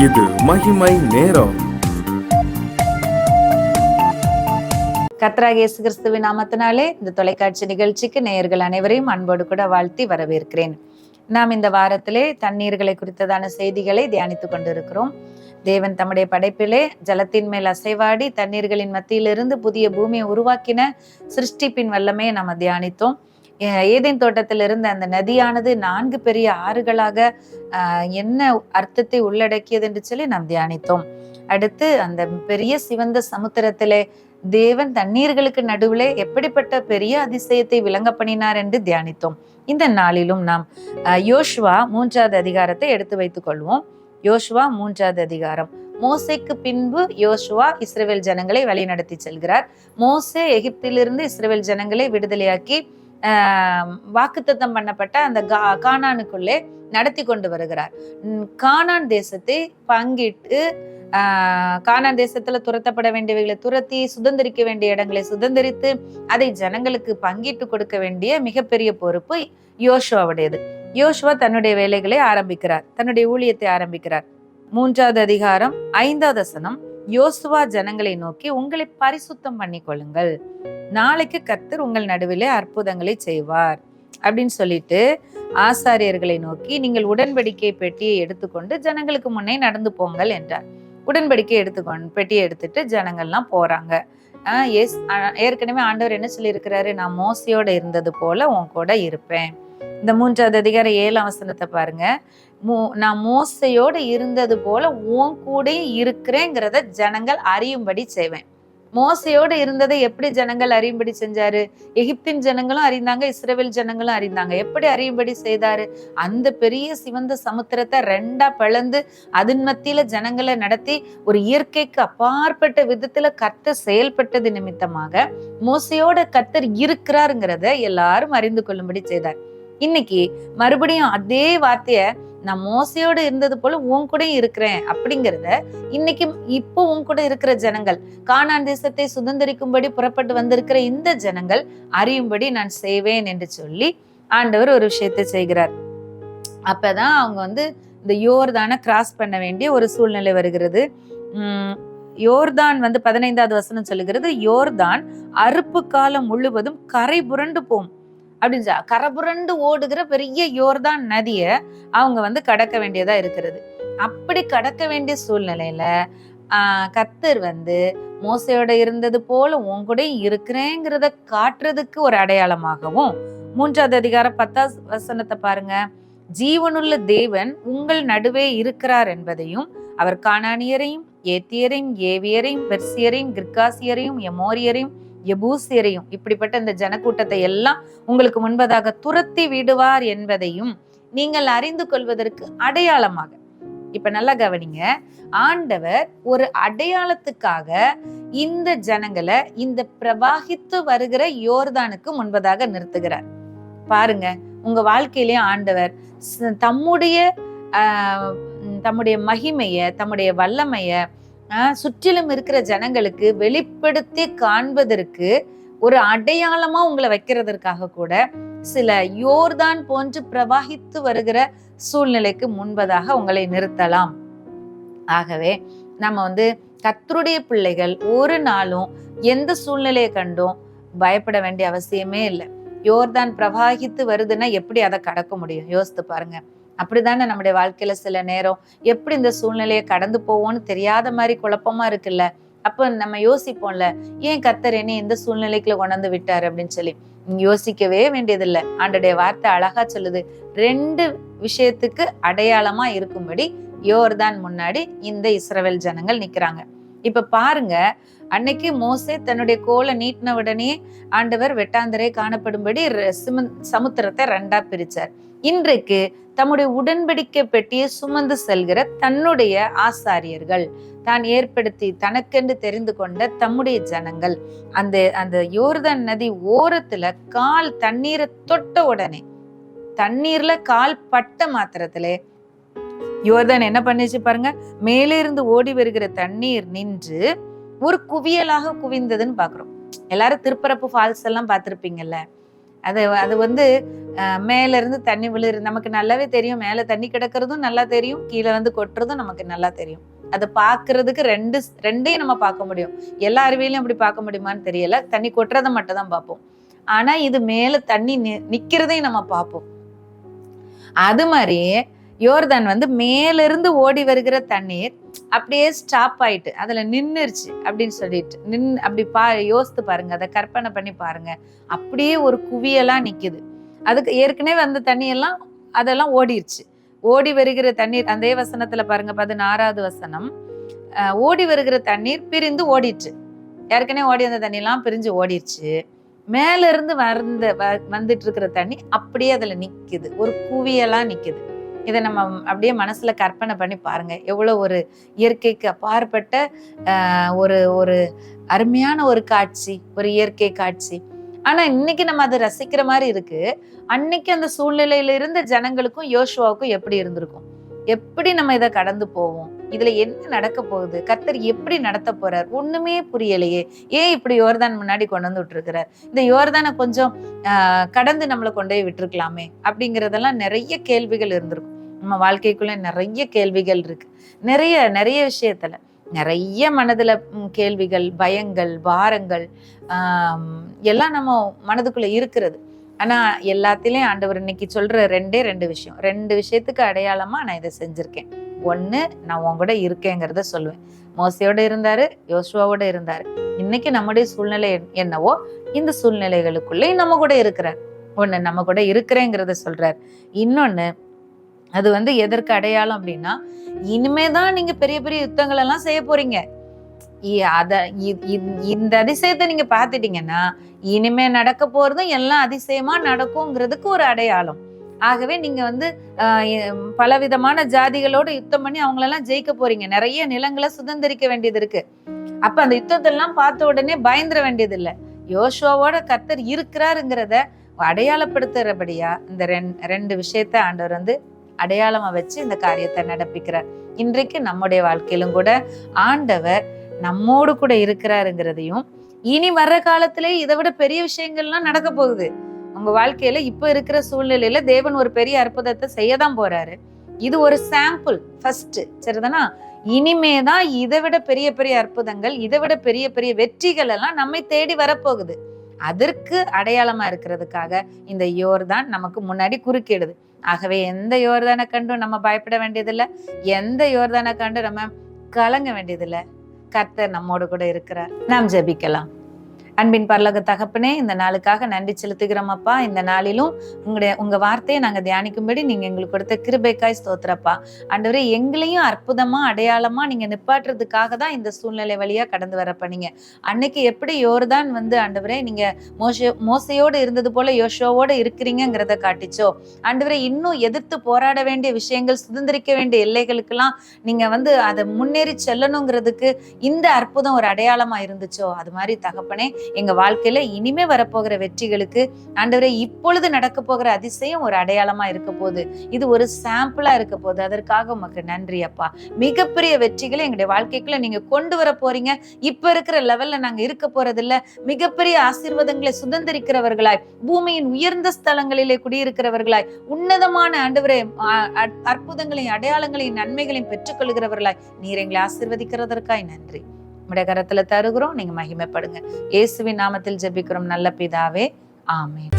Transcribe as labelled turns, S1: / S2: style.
S1: இது மகிமை நேரம்.
S2: கர்த்தராகிய இயேசு கிறிஸ்துவின் நாமத்தினாலே இந்த தொலைக்காட்சி நிகழ்ச்சிக்கு நேயர்கள் அனைவரையும் அன்போடு கூட வாழ்த்தி வரவேற்கிறேன். நாம் இந்த வாரத்திலே தண்ணீர்களை குறித்ததான செய்திகளை தியானித்துக் கொண்டிருக்கிறோம். தேவன் தம்முடைய படைப்பிலே ஜலத்தின் மேல் அசைவாடி தண்ணீர்களின் மத்தியிலிருந்து புதிய பூமியை உருவாக்கின சிருஷ்டிப்பின் வல்லமையை நம்ம தியானித்தோம். ஏதேன் தோட்டத்தில் இருந்த அந்த நதியானது 4 பெரிய ஆறுகளாக என்ன அர்த்தத்தை உள்ளடக்கியது என்று சொல்லி நாம் தியானித்தோம். அடுத்து அந்த பெரிய சிவந்த சமுத்திரத்திலே தேவன் தண்ணீர்களுக்கு நடுவிலே எப்படிப்பட்ட பெரிய அதிசயத்தை விளங்க பண்ணினார் என்று தியானித்தோம். இந்த நாளிலும் நாம் யோசுவா 3வது அதிகாரத்தை எடுத்து வைத்துக் கொள்வோம். யோசுவா 3வது அதிகாரம். மோசேக்கு பின்பு யோசுவா இஸ்ரவேல் ஜனங்களை வழிநடத்தி செல்கிறார். மோசே எகிப்திலிருந்து இஸ்ரவேல் ஜனங்களை விடுதலையாக்கி வாக்குத்தத்தம் பண்ணப்பட்ட அந்த கானானுக்குள்ளே நடத்தி கொண்டு வருகிறார். கானான் தேசத்தை பங்கிட்டு கானான் தேசத்துல துரத்தப்பட வேண்டியவைகளை துரத்தி சுதந்திரிக்க வேண்டிய இடங்களை சுதந்திரித்து அதை ஜனங்களுக்கு பங்கிட்டு கொடுக்க வேண்டிய மிகப்பெரிய பொறுப்பு யோசுவாவுடையது. யோசுவா தன்னுடைய வேலைகளை ஆரம்பிக்கிறார், தன்னுடைய ஊழியத்தை ஆரம்பிக்கிறார். 3வது அதிகாரம் 5வது வசனம். யோசுவா ஜனங்களை நோக்கி, உங்களை பரிசுத்தம் பண்ணி கொள்ளுங்கள், நாளைக்கு கர்த்தர் உங்கள் நடுவிலே அற்புதங்களை செய்வார் அப்படின்னு சொல்லிட்டு ஆசாரியர்களை நோக்கி, நீங்கள் உடன்படிக்கை பெட்டியை எடுத்துக்கொண்டு ஜனங்களுக்கு முன்னே நடந்து போங்கள் என்றார். உடன்படிக்கை பெட்டியை எடுத்துட்டு ஜனங்கள்லாம் போறாங்க. ஏற்கனவே ஆண்டவர் என்ன சொல்லி இருக்கிறாரு? நான் மோசையோட இருந்தது போல உன் கூட இருப்பேன். இந்த 3வது அதிகாரம் 7ஆம் வசனத்தை பாருங்க. நான் மோசையோட இருந்தது போல உன் கூட இருக்கிறேங்கிறத ஜனங்கள் அறியும்படி செய்வேன். மோசையோடு இருந்ததை எப்படி ஜனங்கள் அறியும்படி செஞ்சாரு? எகிப்தின் ஜனங்களும் அறிந்தாங்க, இஸ்ரவேல் ஜனங்களும் அறிந்தாங்க. எப்படி அறியும்படி செய்தாரு? அந்த பெரிய சிவந்த சமுத்திரத்தை 2ஆ பிளந்து அதன் மத்தியில ஜனங்களை நடத்தி ஒரு இயற்கைக்கு அப்பாற்பட்ட விதத்துல கர்த்தர் செயல்பட்டது நிமித்தமாக மோசையோட கர்த்தர் இருக்கிறாருங்கிறத எல்லாரும் அறிந்து கொள்ளும்படி செய்தார். இன்னைக்கு மறுபடியும் அதே வார்த்தைய, நான் மோசையோடு இருந்தது போல உன் கூட இருக்கிறேன் அப்படிங்கிறத இன்னைக்கு இப்போ உன் கூட இருக்கிற ஜனங்கள், கானான் தேசத்தை சுதந்திரிக்கும்படி புறப்பட்டு வந்திருக்கிற இந்த ஜனங்கள் அறியும்படி நான் செய்வேன் என்று சொல்லி ஆண்டவர் ஒரு விஷயத்தை செய்கிறார். அப்பதான் அவங்க இந்த யோர்தானை கிராஸ் பண்ண வேண்டிய ஒரு சூழ்நிலை வருகிறது. யோர்தான் 15வது வசனம் சொல்லுகிறது, யோர்தான் அறுப்பு காலம் முழுவதும் கரை புரண்டு போம் அப்படின்னு கரபுரண்டு ஓடுகிற பெரிய யோர்தான் நதிய அவங்க கடக்க வேண்டியதா இருக்கிறது. அப்படி கடக்க வேண்டிய சூழ்நிலையில கர்த்தர் மோசையோட இருந்தது போல உன் கூட இருக்கிறேங்கிறத காட்டுறதுக்கு ஒரு அடையாளமாகவும் 3வது அதிகாரம் 10வது வசனத்தை பாருங்க. ஜீவனுள்ள தேவன் உங்கள் நடுவே இருக்கிறார் என்பதையும், அவர் கானானியரையும் ஏத்தியரையும் ஏவியரையும் பெர்சியரையும் கிர்காசியரையும் எமோரியரையும் எபூசியரையும் இப்படிப்பட்ட இந்த ஜனக்கூட்டத்தை எல்லாம் உங்களுக்கு முன்பதாக துரத்தி விடுவார் என்பதையும் நீங்கள் அறிந்து கொள்வதற்கு அடையாளமாக. இப்ப நல்லா கவனிங்க, ஆண்டவர் ஒரு அடையாளத்துக்காக இந்த ஜனங்களை இந்த பிரவாகித்து வருகிற யோர்தானுக்கு முன்பதாக நிறுத்துகிறார். பாருங்க, உங்க வாழ்க்கையிலேயே ஆண்டவர் தம்முடைய மகிமைய, தம்முடைய வல்லமைய சுற்றிலும் இருக்கிற ஜனங்களுக்கு வெளிப்படுத்தி காண்பதற்கு ஒரு அடையாளமா உங்களை வைக்கிறதற்காக கூட சில யோர்தான் போன்று பிரவாகித்து வருகிற சூழ்நிலைக்கு முன்பதாக உங்களை நிறுத்தலாம். ஆகவே நம்ம கர்த்தருடைய பிள்ளைகள் ஒரு நாளும் எந்த சூழ்நிலையை கண்டும் பயப்பட வேண்டிய அவசியமே இல்லை. யோர்தான் பிரவாகித்து வருதுன்னா எப்படி அதை கடக்க முடியும்? யோசித்து பாருங்க. அப்படித்தானே நம்முடைய வாழ்க்கையில சில நேரம் எப்படி இந்த சூழ்நிலையை கடந்து போவோம்னு தெரியாத மாதிரி குழப்பமா இருக்குல்ல. அப்ப நம்ம யோசிப்போம்ல, ஏன் கர்த்தர் என்னை இந்த சூழ்நிலைக்குள்ள கொண்டு விட்டாரு அப்படின்னு சொல்லி. யோசிக்கவே வேண்டியதில்லை. ஆண்டோடைய வார்த்தை அழகா சொல்லுது, 2 விஷயத்துக்கு அடையாளமா இருக்கும்படி யோர்தான் முன்னாடி இந்த இஸ்ரவேல் ஜனங்கள் நிக்கிறாங்க. இப்ப பாருங்க, அன்னைக்கு மோசே தன்னுடைய கோலை நீட்டின உடனே ஆண்டவர் வெட்டாந்தரை காணப்படும்படி சமுத்திரத்தை 2ஆ பிரிச்சார். இன்றைக்கு தம்முடைய உடன்படிக்கை பெட்டியை சுமந்து செல்கிற தன்னுடைய ஆசாரியர்கள், தான் ஏற்படுத்தி தனக்கென்று தெரிந்து கொண்ட தம்முடைய ஜனங்கள் அந்த யோர்தான் நதி ஓரத்துல கால் தண்ணீரை தொட்ட உடனே, தண்ணீர்ல கால் பட்ட மாத்திரத்திலே யோர்தான் என்ன பண்ணிச்சு பாருங்க, மேலே இருந்து ஓடி வருகிற தண்ணீர் நின்று ஒரு குவியலாக குவிந்ததுன்னு பாக்குறோம். எல்லாரும் திருப்பரப்பு ஃபால்ஸ் எல்லாம் பார்த்திருப்பீங்கல்ல. அது அது வந்து மேல இருந்து தண்ணி விழுறு நமக்கு நல்லாவே தெரியும். மேல தண்ணி கிடக்கிறதும் நல்லா தெரியும், கீழே வந்து கொட்டுறதும் நமக்கு நல்லா தெரியும். அதை பாக்குறதுக்கு ரெண்டையும் நம்ம பார்க்க முடியும். எல்லா அருவியிலும் அப்படி பார்க்க முடியுமான்னு தெரியல. தண்ணி கொட்டுறதை மட்டும் தான் பார்ப்போம். ஆனா இது மேல தண்ணி நிக்கிறதையும் நம்ம பார்ப்போம். அது மாதிரி யோர்தான் வந்து மேல இருந்து ஓடி வருகிற தண்ணீர் அப்படியே ஸ்டாப் ஆயிட்டு அதுல நின்னுருச்சு அப்படின்னு சொல்லிட்டு அப்படி யோசித்து பாருங்க, அதை கற்பனை பண்ணி பாருங்க. அப்படியே ஒரு குவியலா நிக்குது. அதுக்கு ஏற்கனவே வந்த தண்ணி எல்லாம் அதெல்லாம் ஓடிருச்சு. ஓடி வருகிற தண்ணீர் அதே வசனத்துல பாருங்க, 16வது வசனம். ஓடி வருகிற தண்ணீர் பிரிந்து ஓடிச்சு. ஏற்கனவே ஓடி வந்த தண்ணி எல்லாம் பிரிஞ்சு ஓடிடுச்சு. மேல இருந்து வந்துட்டு இருக்கிற தண்ணி அப்படியே அதுல நிக்குது, ஒரு குவியலா நிக்குது. இதை நம்ம அப்படியே மனசுல கற்பனை பண்ணி பாருங்க. எவ்வளவு ஒரு இயற்கைக்கு அப்பாற்பட்ட ஒரு ஒரு அருமையான ஒரு காட்சி, ஒரு இயற்கை காட்சி. ஆனா இன்னைக்கு நம்ம அதை ரசிக்கிற மாதிரி இருக்கு. அன்னைக்கு அந்த சூழ்நிலையில இருந்த ஜனங்களுக்கும் யோசுவாவுக்கும் எப்படி இருந்திருக்கும்? எப்படி நம்ம இதை கடந்து போவோம்? இதுல என்ன நடக்க போகுது? கர்த்தர் எப்படி நடத்த போறார்? ஒண்ணுமே புரியலையே. ஏன் இப்படி யோர்தான் முன்னாடி கொண்டு வந்து விட்டுருக்கிறார்? இந்த யோர்தானை கொஞ்சம் கடந்து நம்மளை கொண்டு போய் விட்டுருக்கலாமே அப்படிங்கறதெல்லாம் நிறைய கேள்விகள் இருந்திருக்கும். நம்ம வாழ்க்கைக்குள்ள நிறைய கேள்விகள் இருக்கு. நிறைய நிறைய விஷயத்துல நிறைய மனதுல கேள்விகள், பயங்கள், பாரங்கள் எல்லாம் நம்ம மனதுக்குள்ள இருக்கிறது. ஆனா எல்லாத்திலையும் ஆண்டவர் இன்னைக்கு சொல்ற ரெண்டு விஷயத்துக்கு அடையாளமா நான் இதை செஞ்சிருக்கேன். ஒண்ணு, நான் உன் கூட இருக்கேங்கிறத சொல்லுவேன். மோசையோட இருந்தாரு, யோசுவாவோட இருந்தாரு. இன்னைக்கு நம்முடைய சூழ்நிலை என்னவோ இந்த சூழ்நிலைகளுக்குள்ளே நம்ம கூட இருக்கிறார். ஒண்ணு, நம்ம கூட இருக்கிறேங்கிறத சொல்றார். இன்னொன்னு, அது வந்து எதற்கு அடையாளம் அப்படின்னா, இனிமேதான் நீங்க பெரிய பெரிய யுத்தங்கள் எல்லாம் செய்ய போறீங்க. இந்த அதிசயத்தை நீங்க பாத்துட்டீங்கன்னா இனிமே நடக்க போறதும் எல்லாம் அதிசயமா நடக்கும்ங்கிறதுக்கு ஒரு அடையாளம். ஆகவே நீங்க வந்து பலவிதமான ஜாதிகளோட யுத்தம் பண்ணி அவங்களெல்லாம் ஜெயிக்க போறீங்க. நிறைய நிலங்களை சுதந்திரிக்க வேண்டியது இருக்கு. அப்ப அந்த யுத்தத்தெல்லாம் பார்த்த உடனே பயந்துட வேண்டியது இல்லை. யோசுவாவோட கர்த்தர் இருக்கிறாருங்கிறத அடையாளப்படுத்துறபடியா இந்த ரெண்டு விஷயத்த ஆண்டவர் வந்து அடையாளமா வச்சு இந்த காரியத்தை நடப்பிக்கிறார். இன்றைக்கு நம்முடைய வாழ்க்கையிலும் கூட ஆண்டவர் நம்மோடு கூட இருக்கிறாருங்கிறதையும், இனி வர்ற காலத்திலே இதை விட பெரிய விஷயங்கள்லாம் நடக்க போகுது உங்க வாழ்க்கையில. இப்ப இருக்கிற சூழ்நிலையில தேவன் ஒரு பெரிய அற்புதத்தை செய்யதான் போறாரு. இது ஒரு சாம்பிள் ஃபர்ஸ்ட், சரிதானா? இனிமேதான் இதை விட பெரிய பெரிய அற்புதங்கள், இதை விட பெரிய பெரிய வெற்றிகள் எல்லாம் நம்மை தேடி வரப்போகுது. அதற்கு அடையாளமா இருக்கிறதுக்காக இந்த யோர்தான் நமக்கு முன்னாடி குறுக்கிடுது. ஆகவே எந்த யோர்தானை கண்டும் நம்ம பயப்பட வேண்டியதில்லை, எந்த யோர்தானை கண்டு நம்ம கலங்க வேண்டியதில்லை. கர்த்தர் நம்மோடு கூட இருக்கிறார். நாம் ஜெபிக்கலாம். அன்பின் பரலோக தகப்பனே, இந்த நாளுக்காக நன்றி செலுத்துகிறோம் அப்பா. இந்த நாளிலும் உங்க வார்த்தையை நாங்க தியானிக்கும்படி நீங்க எங்களுக்கு கொடுத்த கிருபைக்காய் ஸ்தோத்திரப்பா. ஆண்டவரே, எங்களையும் அற்புதமா அடையாளமா நீங்க நிப்பாட்டுறதுக்காக தான் இந்த சூழ்நிலை வழியா கடந்து வர பண்ணீங்க. அன்னைக்கு எப்படி யோர்தான் வந்து ஆண்டவரே நீங்க மோசையோடு இருந்தது போல யோசுவாவோட இருக்கிறீங்கிறத காட்டிச்சோ, ஆண்டவரே இன்னும் எதிர்த்து போராட வேண்டிய விஷயங்கள், சுதந்திரிக்க வேண்டிய எல்லைகளுக்கெல்லாம் நீங்க வந்து அதை முன்னேறி செல்லணுங்கிறதுக்கு இந்த அற்புதம் ஒரு அடையாளமா இருந்துச்சோ, அது மாதிரி தகப்பனே எங்க வாழ்க்கையில இனிமே வரப்போகிற வெற்றிகளுக்கு ஆண்டவரே இப்பொழுது நடக்க போகிற அதிசயம் ஒரு அடையாளமா இருக்க போகுது. இது ஒரு சாம்பிளா இருக்க போகுது. அதற்காக உமக்கு நன்றி அப்பா. மிகப்பெரிய வெற்றிகளை எங்களுடைய வாழ்க்கைக்குள்ள நீங்க கொண்டு வர போறீங்க. இப்ப இருக்கிற லெவல்ல நாங்க இருக்க போறது இல்ல. மிகப்பெரிய ஆசீர்வாதங்களை சுதந்திரிக்கிறவர்களாய், பூமியின் உயர்ந்த ஸ்தலங்களிலே குடியிருக்கிறவர்களாய், உன்னதமான ஆண்டவரே அற்புதங்களையும் அடையாளங்களையும் நன்மைகளையும் பெற்றுக்கொள்கிறவர்களாய் நீர் எங்களை ஆசீர்வதிக்கிறதற்காய் நன்றி. உம்முடைய கரத்துல தருகிறோம். நீங்க மகிமைப்படுங்க. இயேசுவின் நாமத்தில் ஜெபிக்கிறோம் நல்ல பிதாவே, ஆமென்.